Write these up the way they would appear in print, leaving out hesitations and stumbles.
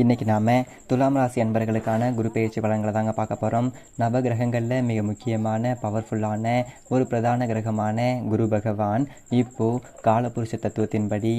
இன்றைக்கி நாம் துலாம் ராசி அன்பர்களுக்கான குரு பயிற்சி பலன்களை தாங்க பார்க்க போகிறோம். நவ கிரகங்களில் மிக முக்கியமான பவர்ஃபுல்லான ஒரு பிரதான கிரகமான குரு பகவான் இப்போது காலபுருஷ தத்துவத்தின்படி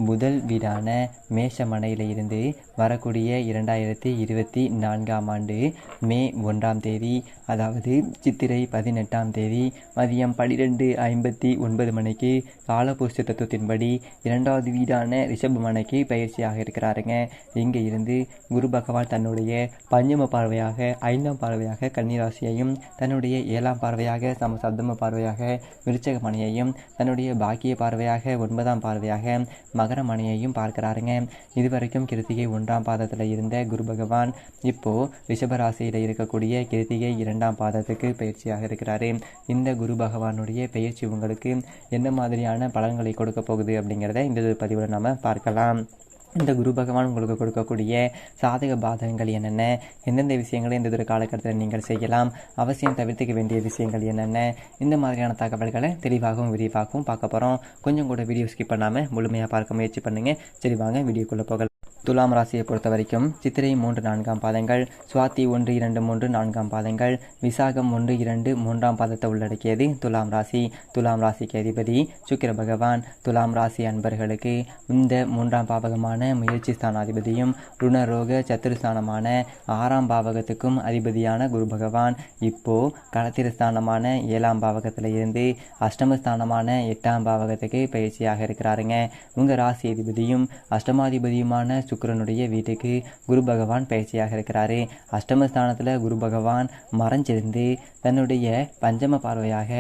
முதல் வீடான மேஷமனையில் இருந்து வரக்கூடிய 2024ஆம் ஆண்டு மே 1ஆம் தேதி, அதாவது சித்திரை 18ஆம் தேதி மதியம் 12:59 மணிக்கு காலபுருஷ தத்துவத்தின்படி 2வது வீடான ரிஷப மனைக்கு பயிற்சியாக இருக்கிறாருங்க. இங்கே இருந்து குரு பகவான் தன்னுடைய பஞ்சம பார்வையாக 5ஆம் பார்வையாக கன்னிராசியையும், தன்னுடைய 7ஆம் பார்வையாக சப்தம பார்வையாக விருச்சக மனையையும், தன்னுடைய பாக்கிய பார்வையாக 9ஆம் பார்வையாக மகர மனையையும் பார்க்கிறாருங்க. இதுவரைக்கும் கிருத்திகை 1ஆம் பாதத்தில் இருந்த குரு பகவான் இப்போது ரிஷபராசியில் இருக்கக்கூடிய கிருத்திகை 2ஆம் பாதத்துக்கு பயிற்சியாக இருக்கிறாரு. இந்த குரு பகவானுடைய பயிற்சி உங்களுக்கு என்ன மாதிரியான பலன்களை கொடுக்க போகுது அப்படிங்கிறத இந்த பதிவில் நம்ம பார்க்கலாம். இந்த குரு பகவான் உங்களுக்கு கொடுக்கக்கூடிய சாதக பாதகங்கள் என்னென்ன, எந்தெந்த விஷயங்களை இந்த காலகட்டத்தில் நீங்கள் செய்யலாம், அவசியம் தவிர்த்துக்க வேண்டிய விஷயங்கள் என்னென்ன, இந்த மாதிரியான தகவல்களை தெளிவாகவும் விரிவாகவும் பார்க்க போகிறோம். கொஞ்சம் கூட வீடியோ ஸ்கிப் பண்ணாமல் முழுமையாக பார்க்க முயற்சி பண்ணுங்கள். சரி, வாங்க வீடியோக்குள்ளே போகலாம். துலாம் ராசியை பொறுத்த வரைக்கும் சித்திரை 3-4ஆம் பாதங்கள், சுவாதி 1-2-3-4ஆம் பாதங்கள், விசாகம் 1-2-3ஆம் பாதத்தை உள்ளடக்கியது துலாம் ராசி. துலாம் ராசிக்கு அதிபதி சுக்கிர பகவான். துலாம் ராசி அன்பர்களுக்கு இந்த 3ஆம் பாவகமான முயற்சி ஸ்தானாதிபதியும் ருணரோக சத்துருஸ்தானமான 6ஆம் பாவகத்துக்கும் அதிபதியான குரு பகவான் இப்போது களத்திரஸ்தானமான 7ஆம் பாவகத்தில் இருந்து அஷ்டமஸ்தானமான 8ஆம் பாவகத்துக்கு பயிற்சியாக இருக்கிறாருங்க. உங்கள் ராசி அதிபதியும் அஷ்டமாதிபதியுமான சுக்கிரனுடைய வீட்டுக்கு குரு பகவான் பயிற்சியாக இருக்கிறாரு. அஷ்டமஸ்தானத்தில் குரு பகவான் மறைஞ்சிருந்து தன்னுடைய பஞ்சம பார்வையாக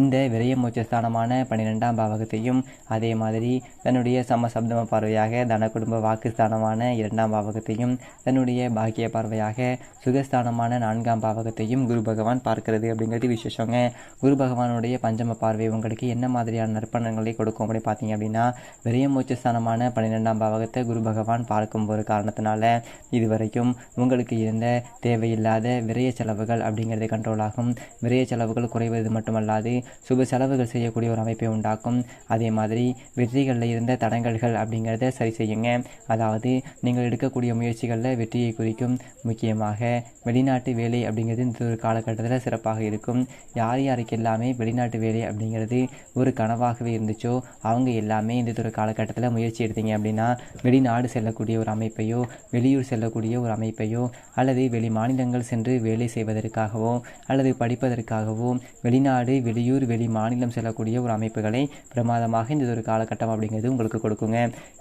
இந்த விரய மோட்சஸ்தானமான 12ஆம் பாவகத்தையும், அதே மாதிரி தன்னுடைய சப்தம பார்வையாக தன குடும்ப வாக்குஸ்தானமான 2ஆம் பாவகத்தையும், தன்னுடைய பாக்கிய பார்வையாக சுகஸ்தானமான 4ஆம் பாவகத்தையும் குரு பகவான் பார்க்கிறது அப்படிங்கிறது விசேஷங்க. குரு பகவானுடைய பஞ்சம பார்வை உங்களுக்கு என்ன மாதிரியான நற்பலன்களை கொடுக்கும் அப்படின்னு பார்த்தீங்க அப்படின்னா, விரய மோட்சஸ்தானமான 12ஆம் பாவகத்தை குரு பகவான் பார்க்கும் ஒரு காரணத்தினால இதுவரைக்கும் உங்களுக்கு இருந்த தேவையில்லாத விரய செலவுகள் அப்படிங்கிறது கண்ட்ரோல் ஆகும். விரய செலவுகள் குறைவது மட்டுமல்லாது சுப செலவுகள் செய்யக்கூடிய ஒரு அமைப்பை உண்டாக்கும். அதே மாதிரி வெற்றிகளில் இருந்த தடங்கல்கள் அப்படிங்கிறத சரி செய்யுங்க. அதாவது நீங்கள் எடுக்கக்கூடிய முயற்சிகளில் வெற்றியை குறிக்கும். முக்கியமாக வெளிநாட்டு வேலை அப்படிங்கிறது இந்த ஒரு காலகட்டத்தில் சிறப்பாக இருக்கும். யார் யாருக்கு எல்லாமே வெளிநாட்டு வேலை அப்படிங்கிறது ஒரு கனவாகவே இருந்துச்சோ அவங்க எல்லாமே இந்த ஒரு காலகட்டத்தில் முயற்சி எடுத்தீங்க அப்படின்னா வெளிநாடு செல்லக்கூடிய ஒரு அமைப்பையோ, வெளியூர் செல்லக்கூடிய ஒரு அமைப்பையோ, அல்லது வெளி மாநிலங்கள் சென்று வேலை செய்வதற்காகவோ அல்லது படிப்பதற்காகவோ வெளிநாடு, வெளியூர், வெளி மாநிலம் செல்லக்கூடிய ஒரு அமைப்புகளை பிரமாதமாக இந்த ஒரு காலகட்டம் அப்படிங்கிறது உங்களுக்கு கொடுக்குங்க.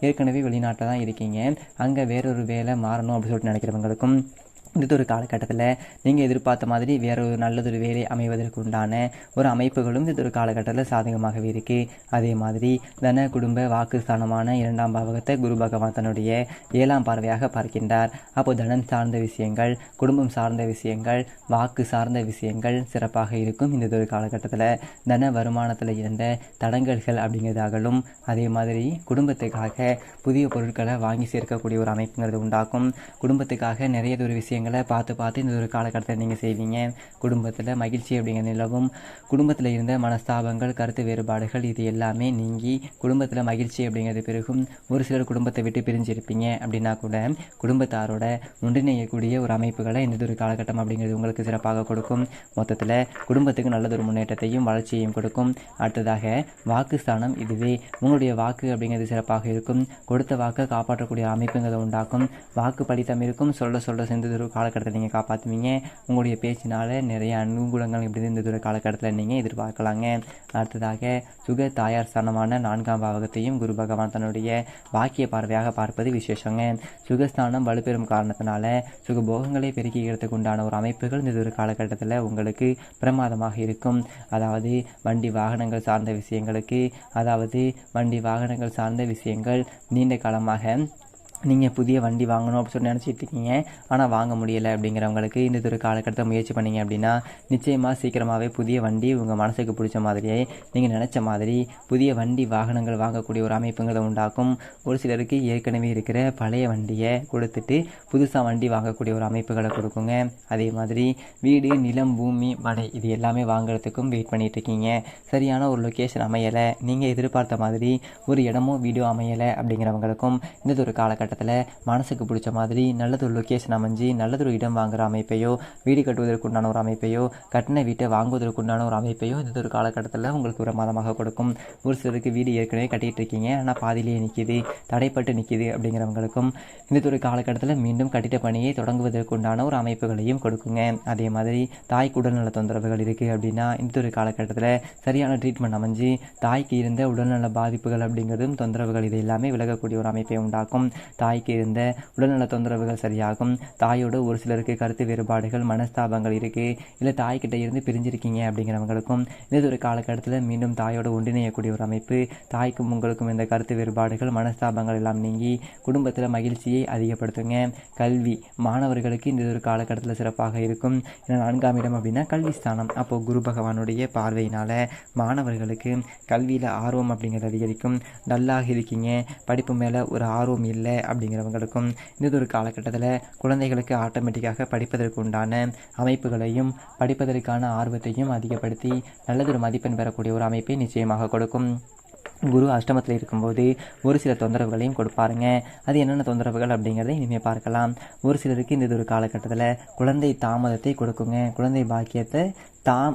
ஏற்கனவே வெளிநாட்டில் தான் இருக்கீங்க, அங்கே வேறொரு வேலை மாறணும் அப்படின்னு சொல்லிட்டு நினைக்கிறவங்களுக்கும் இந்த ஒரு காலகட்டத்தில் நீங்கள் எதிர்பார்த்த மாதிரி வேறு ஒரு நல்லதொரு வேலை அமைவதற்கு உண்டான ஒரு அமைப்புகளும் இந்த ஒரு காலகட்டத்தில் சாதகமாகவே இருக்குது. அதே மாதிரி தன குடும்ப வாக்குஸ்தானமான 2ஆம் பாவகத்தை குரு பகவான் தன்னுடைய 7ஆம் பார்வையாக பார்க்கின்றார். அப்போது தனம் சார்ந்த விஷயங்கள், குடும்பம் சார்ந்த விஷயங்கள், வாக்கு சார்ந்த விஷயங்கள் சிறப்பாக இருக்கும். இந்த ஒரு காலகட்டத்தில் தன வருமானத்தில் இருந்த தடங்கல்கள் அப்படிங்கிறதாகலும், அதே மாதிரி குடும்பத்துக்காக புதிய பொருட்களை வாங்கி சேர்க்கக்கூடிய ஒரு அமைப்புங்கிறது உண்டாக்கும். குடும்பத்துக்காக நிறைய ஒரு விஷயம் பார்த்து இந்த ஒரு காலகட்டத்தில் நீங்கள் செய்வீங்க. குடும்பத்தில் மகிழ்ச்சி அப்படிங்கிற நிலவும். குடும்பத்தில் இருந்த மனஸ்தாபங்கள், கருத்து வேறுபாடுகள் இது எல்லாமே நீங்கி குடும்பத்தில் மகிழ்ச்சி அப்படிங்கிறது பெருகும். ஒரு சிலர் குடும்பத்தை விட்டு பிரிஞ்சிருப்பீங்க அப்படின்னா கூட குடும்பத்தாரோட ஒன்றிணையக்கூடிய ஒரு அமைப்புகளை இந்த ஒரு காலகட்டம் அப்படிங்கிறது உங்களுக்கு சிறப்பாக கொடுக்கும். மொத்தத்தில் குடும்பத்துக்கு நல்லதொரு முன்னேற்றத்தையும் வளர்ச்சியையும் கொடுக்கும். அடுத்ததாக வாக்குஸ்தானம். இதுவே உங்களுடைய வாக்கு அப்படிங்கிறது சிறப்பாக இருக்கும். கொடுத்த வாக்கை காப்பாற்றக்கூடிய அமைப்புங்கிறத உண்டாக்கும். வாக்கு பலித்தம் இருக்கும். சொல்ல செஞ்ச ஒரு காலகட்டத்தில் நீங்கள் காப்பாற்றுவீங்க. உங்களுடைய பேச்சினால் நிறைய அனுகூலங்கள் இப்படி இந்த ஒரு காலகட்டத்தில் நீங்கள் எதிர்பார்க்கலாங்க. அடுத்ததாக சுக தாயார் ஸ்தானமான 4ஆம் பாவகத்தையும் குரு பகவான் தன்னுடைய பாக்கிய பார்வையாக பார்ப்பது விசேஷங்க. சுகஸ்தானம் வலுப்பெறும் காரணத்தினால சுகபோகங்களை பெருக்கிக்கிறதுக்கு உண்டான ஒரு அமைப்புகள் இந்த ஒரு காலகட்டத்தில் உங்களுக்கு பிரமாதமாக இருக்கும். அதாவது வண்டி வாகனங்கள் சார்ந்த விஷயங்கள் நீண்ட காலமாக நீங்கள் புதிய வண்டி வாங்கணும் அப்படின்னு சொல்லி நினச்சிட்டு இருக்கீங்க, ஆனால் வாங்க முடியலை அப்படிங்கிறவங்களுக்கு இந்த ஒரு காலகட்டத்தை முயற்சி பண்ணிங்க அப்படின்னா நிச்சயமாக சீக்கிரமாகவே புதிய வண்டி உங்கள் மனசுக்கு பிடிச்ச மாதிரியே நீங்கள் நினச்ச மாதிரி புதிய வண்டி வாகனங்கள் வாங்கக்கூடிய ஒரு அமைப்புங்களை உண்டாக்கும். ஒரு சிலருக்கு ஏற்கனவே இருக்கிற பழைய வண்டியை கொடுத்துட்டு புதுசாக வண்டி வாங்கக்கூடிய ஒரு அமைப்புகளை கொடுக்குங்க. அதே மாதிரி வீடு, நிலம், பூமி, மடை இது எல்லாமே வாங்குறதுக்கும் வெயிட் பண்ணிகிட்டு இருக்கீங்க. சரியான ஒரு லொக்கேஷன் அமையலை, நீங்கள் எதிர்பார்த்த மாதிரி ஒரு இடமோ வீடியோ அமையலை அப்படிங்கிறவங்களுக்கும் இந்த ஒரு காலகட்டம் காலகட்டத்தில் மனசுக்கு பிடிச்ச மாதிரி நல்லதொரு லொக்கேஷன் அமைஞ்சு நல்லதொரு இடம் வாங்குகிற அமைப்பையோ, வீடு கட்டுவதற்குண்டான ஒரு அமைப்பையோ, கட்டின வீட்டை வாங்குவதற்குண்டான ஒரு அமைப்பையோ இந்த ஒரு காலகட்டத்தில் உங்களுக்கு பிரமாதமாக கொடுக்கும். ஒரு சிலருக்கு வீடு ஏற்கனவே கட்டிகிட்டு இருக்கீங்க, ஆனால் பாதியிலேயே நிற்கிது, தடைப்பட்டு நிற்கிது அப்படிங்கிறவங்களுக்கும் இந்த ஒரு காலகட்டத்தில் மீண்டும் கட்டிட பணியை தொடங்குவதற்குண்டான ஒரு அமைப்புகளையும் கொடுக்குங்க. அதே மாதிரி தாய்க்கு உடல்நல தொந்தரவுகள் இருக்குது அப்படின்னா இந்த ஒரு காலகட்டத்தில் சரியான ட்ரீட்மெண்ட் அமைஞ்சு தாய்க்கு இருந்த உடல்நல பாதிப்புகள் அப்படிங்கிறதும் தொந்தரவுகள் இது எல்லாமே விலகக்கூடிய ஒரு அமைப்பை உண்டாக்கும். தாய்க்கு இருந்த உடல்நல தொந்தரவுகள் சரியாகும். தாயோட ஒரு சிலருக்கு கருத்து வேறுபாடுகள், மனஸ்தாபங்கள் இருக்குது, இல்லை தாய்கிட்ட இருந்து பிரிஞ்சிருக்கீங்க அப்படிங்கிறவங்களுக்கும் இந்த ஒரு காலகட்டத்தில் மீண்டும் தாயோட ஒன்றிணையக்கூடிய ஒரு அமைப்பு. தாய்க்கும் உங்களுக்கும் இந்த கருத்து வேறுபாடுகள், மனஸ்தாபங்கள் எல்லாம் நீங்கி குடும்பத்தில் மகிழ்ச்சியை அதிகப்படுத்துங்க. கல்வி மாணவர்களுக்கு இந்த ஒரு காலகட்டத்தில் சிறப்பாக இருக்கும். ஏன்னா 4ஆம் இடம் அப்படின்னா கல்வி ஸ்தானம். அப்போது குரு பகவானுடைய பார்வையினால் மாணவர்களுக்கு கல்வியில் ஆர்வம் அப்படிங்கிறது அதிகரிக்கும். டல்லாக இருக்கீங்க, படிப்பு மேலே ஒரு ஆர்வம் இல்லை அப்படிங்கிறவங்களுக்கும் இந்த ஒரு காலகட்டத்தில் குழந்தைகளுக்கு ஆட்டோமேட்டிக்காக படிப்பதற்கு உண்டான அமைப்புகளையும் படிப்பதற்கான ஆர்வத்தையும் அதிகப்படுத்தி நல்லதொரு மதிப்பெண் பெறக்கூடிய ஒரு அமைப்பை நிச்சயமாக கொடுக்கும். குரு அஷ்டமத்தில் இருக்கும்போது ஒரு சில தொந்தரவுகளையும் கொடுப்பாருங்க. அது என்னென்ன தொந்தரவுகள் அப்படிங்கிறத இனிமேல் பார்க்கலாம். ஒரு சிலருக்கு இந்த ஒரு காலகட்டத்தில் குழந்தை தாமதத்தை கொடுக்குங்க. குழந்தை பாக்கியத்தை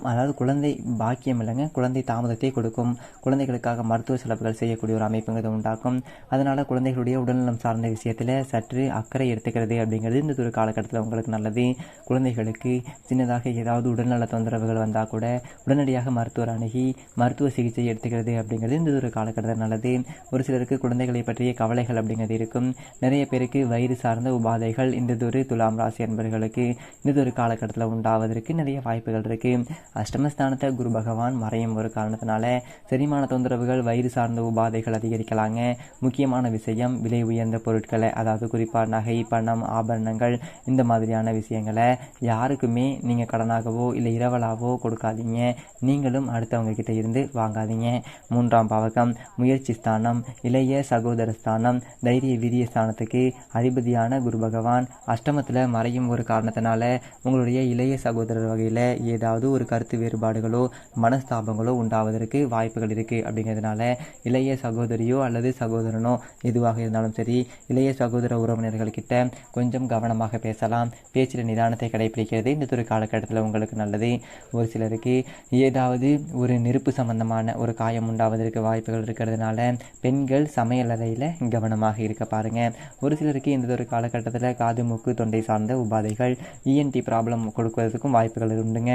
அதாவது குழந்தை பாக்கியம் இல்லைங்க, குழந்தை தாமதத்தை கொடுக்கும். குழந்தைகளுக்காக மருத்துவ செலவுகள் செய்யக்கூடிய ஒரு அமைப்புங்கிறது உண்டாக்கும். அதனால் குழந்தைகளுடைய உடல்நலம் சார்ந்த விஷயத்தில் சற்று அக்கறை எடுத்துக்கிறது அப்படிங்கிறது இந்த ஒரு காலகட்டத்தில் உங்களுக்கு நல்லது. குழந்தைகளுக்கு சின்னதாக ஏதாவது உடல்நல தொந்தரவுகள் வந்தால் கூட உடனடியாக மருத்துவர் அணுகி மருத்துவ சிகிச்சை எடுத்துக்கிறது அப்படிங்கிறது இந்த ஒரு காலகட்டத்தில் நல்லது. ஒரு சிலருக்கு குழந்தைகளை பற்றிய கவலைகள் அப்படிங்கிறது இருக்கும். நிறைய பேருக்கு வயிறு சார்ந்த உபாதைகள் இந்த ஒரு துலாம் ராசி என்பவர்களுக்கு இந்த ஒரு காலகட்டத்தில் உண்டாவதற்கு நிறைய வாய்ப்புகள் இருக்குது. அஷ்டமஸ்தானத்தை குரு பகவான் மறையும் ஒரு காரணத்தினால செரிமான தொந்தரவுகள், வயிறு சார்ந்த உபாதைகள் அதிகரிக்கலாங்க. முக்கியமான விஷயம் விலை உயர்ந்த பொருட்களை, அதாவது குறிப்பாக நகை, பணம், ஆபரணங்கள் இந்த மாதிரியான விஷயங்களை யாருக்குமே நீங்கள் கடனாகவோ இல்லை இரவலாவோ கொடுக்காதீங்க. நீங்களும் அடுத்தவங்க கிட்ட இருந்து வாங்காதீங்க. 3ஆம் பாவகம் முயற்சி ஸ்தானம், இளைய சகோதர ஸ்தானம், தைரிய வீரிய ஸ்தானத்துக்கு அதிபதியான குரு பகவான் அஷ்டமத்தில் மறையும் ஒரு காரணத்தினால உங்களுடைய இளைய சகோதரர் வகையில் ஏதாவது ஒரு கருத்து வேறுபாடுகளோ மனஸ்தாபங்களோ உண்டாவதற்கு வாய்ப்புகள் இருக்குது. அப்படிங்கிறதுனால இளைய சகோதரியோ அல்லது சகோதரனோ எதுவாக இருந்தாலும் சரி, இளைய சகோதர உறவினர்கள்கிட்ட கொஞ்சம் கவனமாக பேசலாம். பேச்சில் நிதானத்தை கடைபிடிக்கிறது இந்த ஒரு காலகட்டத்தில் உங்களுக்கு நல்லது. ஒரு சிலருக்கு ஏதாவது ஒரு நெருப்பு சம்பந்தமான ஒரு காயம் உண்டாவதற்கு வாய்ப்புகள் இருக்கிறதுனால பெண்கள் சமையல் அறையில் கவனமாக இருக்க பாருங்க. ஒரு சிலருக்கு இந்த ஒரு காலகட்டத்தில் காது, மூக்கு, தொண்டை சார்ந்த உபாதைகள், இஎன்டி ப்ராப்ளம் கொடுப்பதற்கும் வாய்ப்புகள் உண்டுங்க.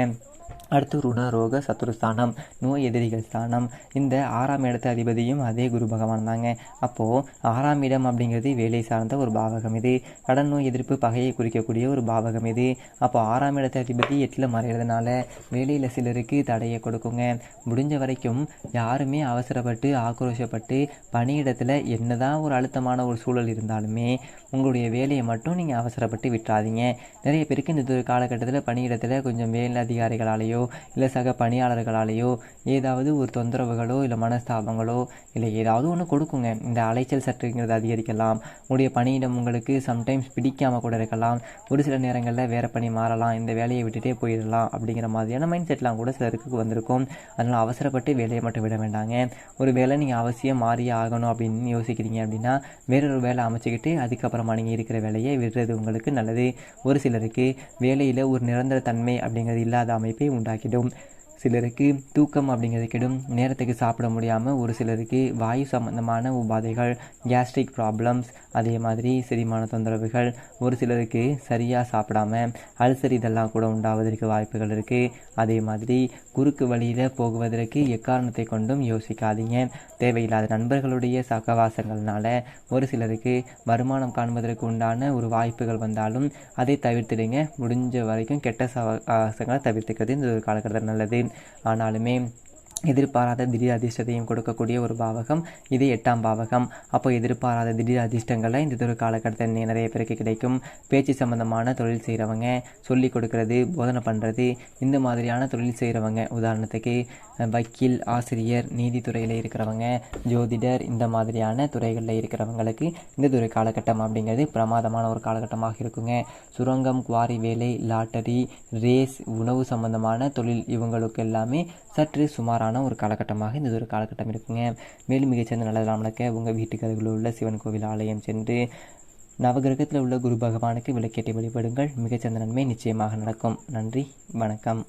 அடுத்து ருண ரோக சத்துருஸ்தானம், நோய் எதிரிகள் ஸ்தானம். இந்த 6ஆம் இடத்து அதிபதியும் அதே குரு பகவான் தாங்க. அப்போது 6ஆம் இடம் அப்படிங்கிறது வேலை சார்ந்த ஒரு பாவகம். இது கடன் நோய் எதிர்ப்பு பகையை குறிக்கக்கூடிய ஒரு பாவகம் இது. அப்போ 6ஆம் இடத்து அதிபதி 8ல் மறைகிறதுனால வேலையில் சிலருக்கு தடையை கொடுக்குங்க. முடிஞ்ச வரைக்கும் யாருமே அவசரப்பட்டு ஆக்ரோஷப்பட்டு பணியிடத்தில் என்னதான் ஒரு அழுத்தமான ஒரு சூழல் இருந்தாலுமே உங்களுடைய வேலையை மட்டும் நீங்கள் அவசரப்பட்டு விட்டுறாதீங்க. நிறைய பேருக்கு இந்த ஒரு காலகட்டத்தில் பணியிடத்தில் கொஞ்சம் மேல் அதிகாரிகளாலேயோ இல்லை சக பணியாளர்களாலேயோ ஏதாவது ஒரு தொந்தரவுகளோ இல்லை மனஸ்தாபங்களோ இல்லை ஏதாவது ஒன்று கொடுக்குங்க. இந்த அலைச்சல் சற்றுங்கிறது அதிகரிக்கலாம். உங்களுடைய பணியிடம் உங்களுக்கு சம்டைம்ஸ் பிடிக்காமல் கூட இருக்கலாம். ஒரு சில நேரங்களில் வேறு பணி மாறலாம், இந்த வேலையை விட்டுட்டே போயிடலாம் அப்படிங்கிற மாதிரியான மைண்ட் செட்லாம் கூட சிலருக்கு வந்திருக்கும். அதனால் அவசரப்பட்டு வேலையை மட்டும் விட வேண்டாங்க. ஒரு வேலை நீங்கள் அவசியம் மாறியே ஆகணும் அப்படின்னு யோசிக்கிறீங்க அப்படின்னா வேறொரு வேலை அமைச்சிக்கிட்டு அதுக்கப்புறமா நீங்கள் இருக்கிற வேலையை விடுறது உங்களுக்கு நல்லது. ஒரு சிலருக்கு வேலையில் ஒரு நிரந்தர தன்மை அப்படிங்கிறது இல்லாத அமைப்பை உண்டாக்கிடும். சிலருக்கு தூக்கம் அப்படிங்கிறது கெடும். நேரத்துக்கு சாப்பிட முடியாமல் ஒரு சிலருக்கு வாயு சம்பந்தமான உபாதைகள், கேஸ்ட்ரிக் ப்ராப்ளம்ஸ், அதே மாதிரி செரிமான தொந்தரவுகள், ஒரு சிலருக்கு சரியாக சாப்பிடாம அல்சர் இதெல்லாம் கூட உண்டாவதற்கு வாய்ப்புகள் இருக்குது. அதே மாதிரி குறுக்கு வழியில் போகுவதற்கு எக்காரணத்தை கொண்டும் யோசிக்காதீங்க. தேவையில்லாத நண்பர்களுடைய சகவாசங்கள்னால ஒரு சிலருக்கு வருமானம் காண்பதற்கு உண்டான ஒரு வாய்ப்புகள் வந்தாலும் அதை தவிர்த்துடுங்க. முடிஞ்ச வரைக்கும் கெட்ட சகவாசங்களை தவிர்த்துக்கிறது இந்த ஒரு காலகட்டத்தில் நல்லது. ஆனாலுமே எதிர்பாராத திடீர் அதிர்ஷ்டத்தையும் கொடுக்கக்கூடிய ஒரு பாவகம் இது 8ஆம் பாவகம். அப்போ எதிர்பாராத திடீர் அதிர்ஷ்டங்களை இந்த ஒரு காலகட்டத்தில் நிறைய பேருக்கு கிடைக்கும். பேச்சு சம்பந்தமான தொழில் செய்கிறவங்க, சொல்லிக் கொடுக்கறது, போதனை பண்ணுறது, இந்த மாதிரியான தொழில் செய்கிறவங்க, உதாரணத்துக்கு வக்கீல், ஆசிரியர், நீதித்துறையில் இருக்கிறவங்க, ஜோதிடர், இந்த மாதிரியான துறைகளில் இருக்கிறவங்களுக்கு இந்த ஒரு காலகட்டம் அப்படிங்கிறது பிரமாதமான ஒரு காலகட்டமாக இருக்குங்க. சுரங்கம், குவாரி வேலை, லாட்டரி, ரேஸ், உணவு சம்பந்தமான தொழில் இவங்களுக்கு எல்லாமே சற்று சுமாரான ஒரு காலகட்டமாக இந்த ஒரு காலகட்டம் இருக்குங்க. மேலும் மிகச்சிறந்த நல்லதெல்லாம் நடக்க உங்கள் வீட்டுக்கு அருகில் உள்ள சிவன் கோவில் ஆலயம் சென்று நவகிரகத்தில் உள்ள குரு பகவானுக்கு விளக்கேற்றி வழிபடுங்கள். மிகச்சிறந்த நன்மை நிச்சயமாக நடக்கும். நன்றி, வணக்கம்.